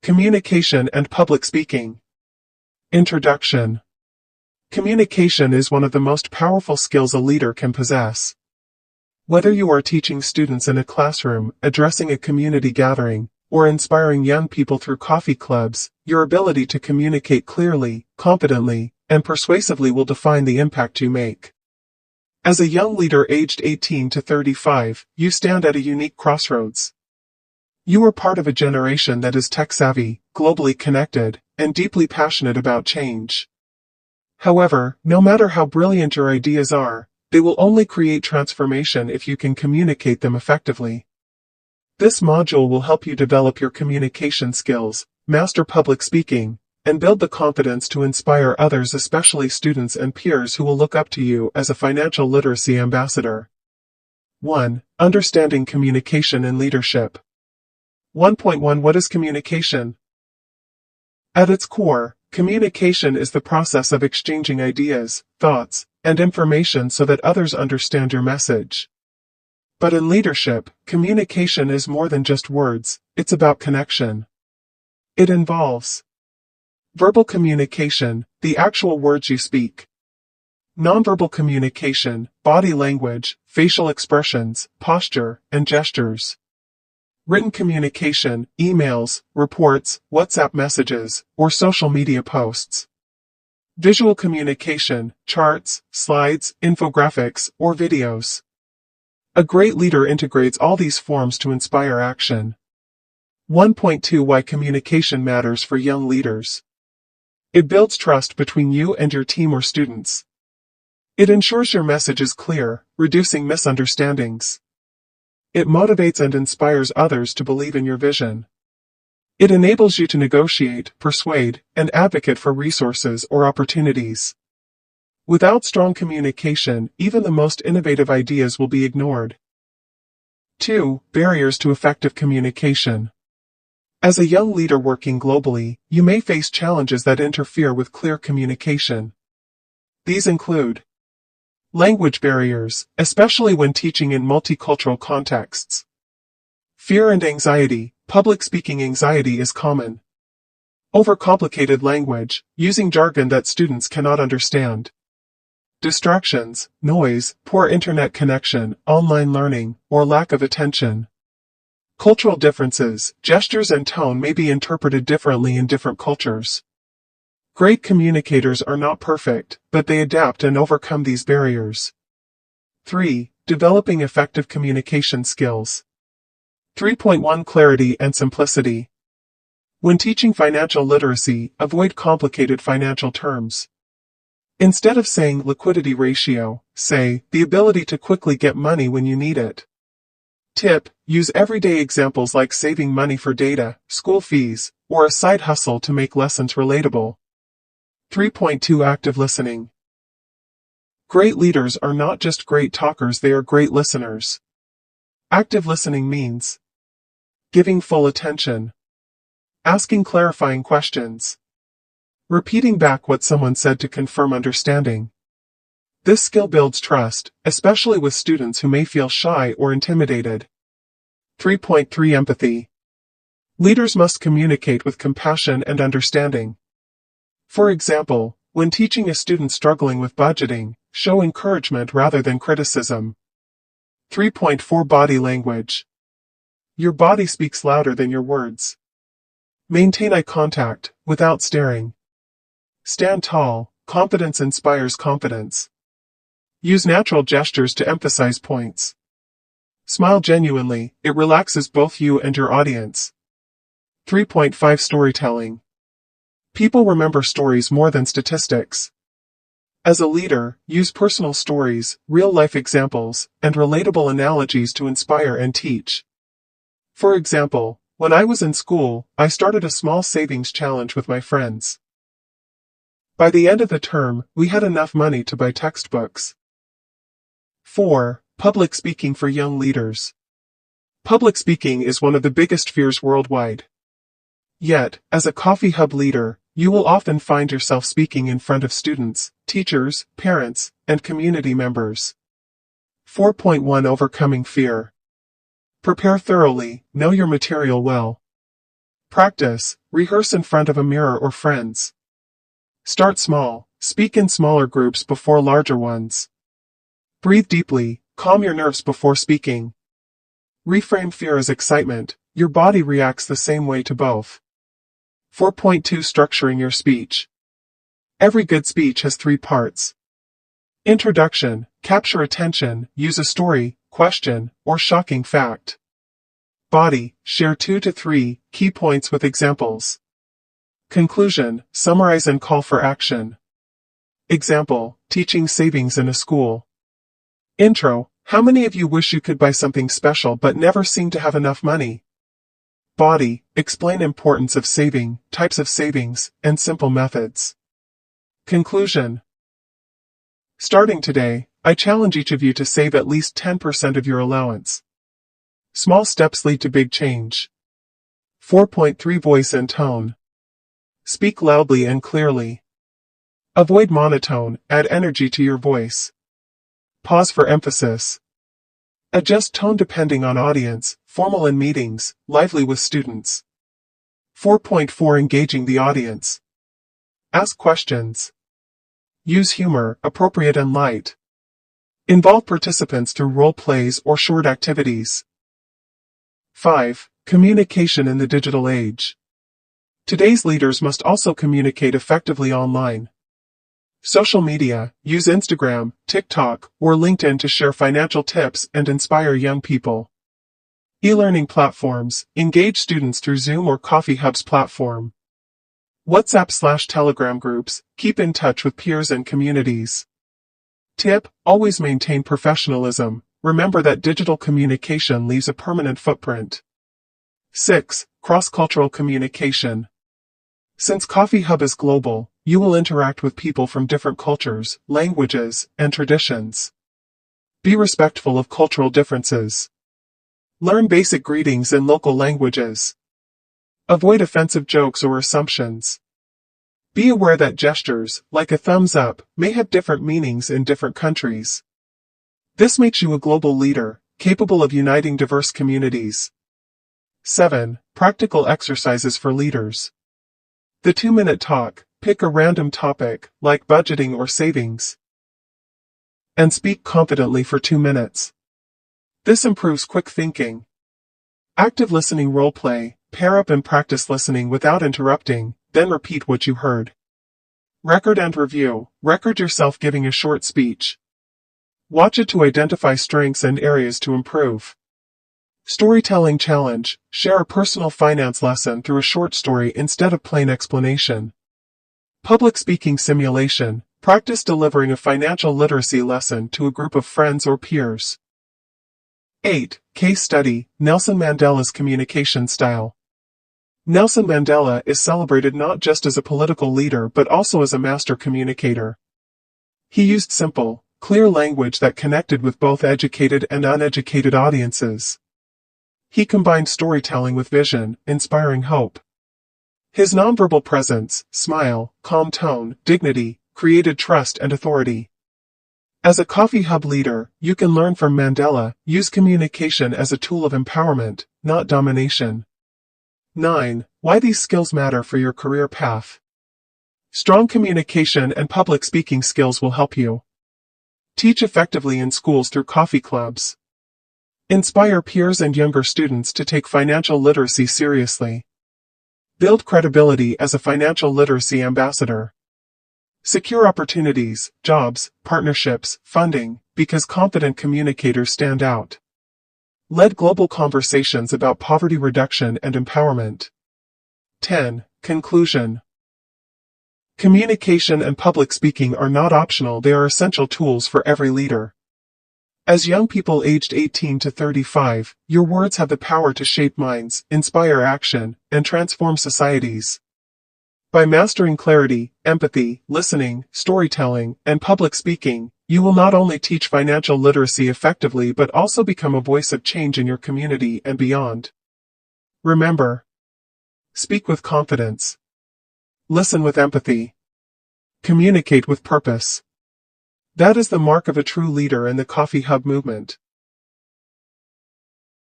Communication and public speaking. Introduction. Communication is one of the most powerful skills a leader can possess. Whether you are teaching students in a classroom, addressing a community gathering, or inspiring young people through coffee clubs, your ability to communicate clearly, confidently, and persuasively will define the impact you make. As a young leader aged 18 to 35, you stand at a unique crossroads. You are part of a generation that is tech-savvy, globally connected, and deeply passionate about change. However, no matter how brilliant your ideas are, they will only create transformation if you can communicate them effectively. This module will help you develop your communication skills, master public speaking, and build the confidence to inspire others, especially students and peers who will look up to you as a financial literacy ambassador. 1. Understanding communication and leadership. 1.1 What is communication? At its core, communication is the process of exchanging ideas, thoughts, and information so that others understand your message. But in leadership, communication is more than just words, it's about connection. It involves verbal communication, the actual words you speak. Nonverbal communication, body language, facial expressions, posture, and gestures. Written communication, emails, reports, WhatsApp messages, or social media posts. Visual communication, charts, slides, infographics, or videos. A great leader integrates all these forms to inspire action. 1.2 Why communication matters for young leaders. It builds trust between you and your team or students. It ensures your message is clear, reducing misunderstandings. It motivates and inspires others to believe in your vision. It enables you to negotiate, persuade, and advocate for resources or opportunities. Without strong communication, even the most innovative ideas will be ignored. 2. Barriers to effective communication. As a young leader working globally, you may face challenges that interfere with clear communication. These include language barriers, especially when teaching in multicultural contexts. Fear and anxiety. Public speaking anxiety is common. Overcomplicated language, using jargon that students cannot understand. Distractions, noise, poor internet connection, online learning, or lack of attention. Cultural differences, gestures and tone may be interpreted differently in different cultures. Great communicators are not perfect, but they adapt and overcome these barriers. 3. Developing effective communication skills. 3.1 Clarity and simplicity. When teaching financial literacy, avoid complicated financial terms. Instead of saying liquidity ratio, say the ability to quickly get money when you need it. Tip: use everyday examples like saving money for data, school fees, or a side hustle to make lessons relatable. 3.2 Active listening. Great leaders are not just great talkers, they are great listeners. Active listening means giving full attention, asking clarifying questions, repeating back what someone said to confirm understanding. This skill builds trust, especially with students who may feel shy or intimidated. 3.3 Empathy. Leaders must communicate with compassion and understanding. For example, when teaching a student struggling with budgeting, show encouragement rather than criticism. 3.4 Body language. Your body speaks louder than your words. Maintain eye contact, without staring. Stand tall, confidence inspires confidence. Use natural gestures to emphasize points. Smile genuinely, it relaxes both you and your audience. 3.5 Storytelling. People remember stories more than statistics. As a leader, use personal stories, real-life examples, and relatable analogies to inspire and teach. For example, when I was in school, I started a small savings challenge with my friends. By the end of the term, we had enough money to buy textbooks. 4. Public speaking for young leaders. Public speaking is one of the biggest fears worldwide. Yet, as a Coffee Hub leader, you will often find yourself speaking in front of students, teachers, parents, and community members. 4.1 Overcoming fear. Prepare thoroughly, know your material well. Practice, rehearse in front of a mirror or friends. Start small, speak in smaller groups before larger ones. Breathe deeply, calm your nerves before speaking. Reframe fear as excitement, your body reacts the same way to both. 4.2 Structuring your speech. Every good speech has 3 parts. Introduction, capture attention, use a story, question, or shocking fact. Body, share 2 to 3 key points with examples. Conclusion, summarize and call for action. Example, teaching savings in a school. Intro, how many of you wish you could buy something special but never seem to have enough money? Body, explain importance of saving, types of savings, and simple methods. Conclusion. Starting today, I challenge each of you to save at least 10% of your allowance. Small steps lead to big change. 4.3 Voice and tone. Speak loudly and clearly. Avoid monotone, add energy to your voice. Pause for emphasis. Adjust tone depending on audience, formal in meetings, lively with students. 4.4 Engaging the audience. Ask questions. Use humor, appropriate and light. Involve participants through role plays or short activities. 5. Communication in the digital age. Today's leaders must also communicate effectively online. Social media, use Instagram, TikTok, or LinkedIn to share financial tips and inspire young people. E-learning platforms, engage students through Zoom or Coffee Hub's platform. WhatsApp/Telegram groups, keep in touch with peers and communities. Tip, always maintain professionalism. Remember that digital communication leaves a permanent footprint. 6. Cross-cultural communication. Since Coffee Hub is global, you will interact with people from different cultures, languages, and traditions. Be respectful of cultural differences. Learn basic greetings in local languages. Avoid offensive jokes or assumptions. Be aware that gestures, like a thumbs up, may have different meanings in different countries. This makes you a global leader, capable of uniting diverse communities. 7. Practical exercises for leaders. The 2-minute talk, pick a random topic, like budgeting or savings, and speak confidently for 2 minutes. This improves quick thinking. Active listening role play, pair up and practice listening without interrupting, then repeat what you heard. Record and review, record yourself giving a short speech. Watch it to identify strengths and areas to improve. Storytelling challenge, share a personal finance lesson through a short story instead of plain explanation. Public speaking simulation, practice delivering a financial literacy lesson to a group of friends or peers. 8. Case study, Nelson Mandela's communication style. Nelson Mandela is celebrated not just as a political leader but also as a master communicator. He used simple, clear language that connected with both educated and uneducated audiences. He combined storytelling with vision, inspiring hope. His nonverbal presence, smile, calm tone, dignity, created trust and authority. As a Coffee Hub leader, you can learn from Mandela, use communication as a tool of empowerment, not domination. 9. Why these skills matter for your career path. Strong communication and public speaking skills will help you. Teach effectively in schools through coffee clubs. Inspire peers and younger students to take financial literacy seriously. Build credibility as a financial literacy ambassador. Secure opportunities, jobs, partnerships, funding, because confident communicators stand out. Led global conversations about poverty reduction and empowerment. 10. Conclusion. Communication and public speaking are not optional, they are essential tools for every leader. As young people aged 18 to 35, your words have the power to shape minds, inspire action, and transform societies. By mastering clarity, empathy, listening, storytelling, and public speaking, you will not only teach financial literacy effectively but also become a voice of change in your community and beyond. Remember, speak with confidence. Listen with empathy. Communicate with purpose. That is the mark of a true leader in the Coffee Hub movement.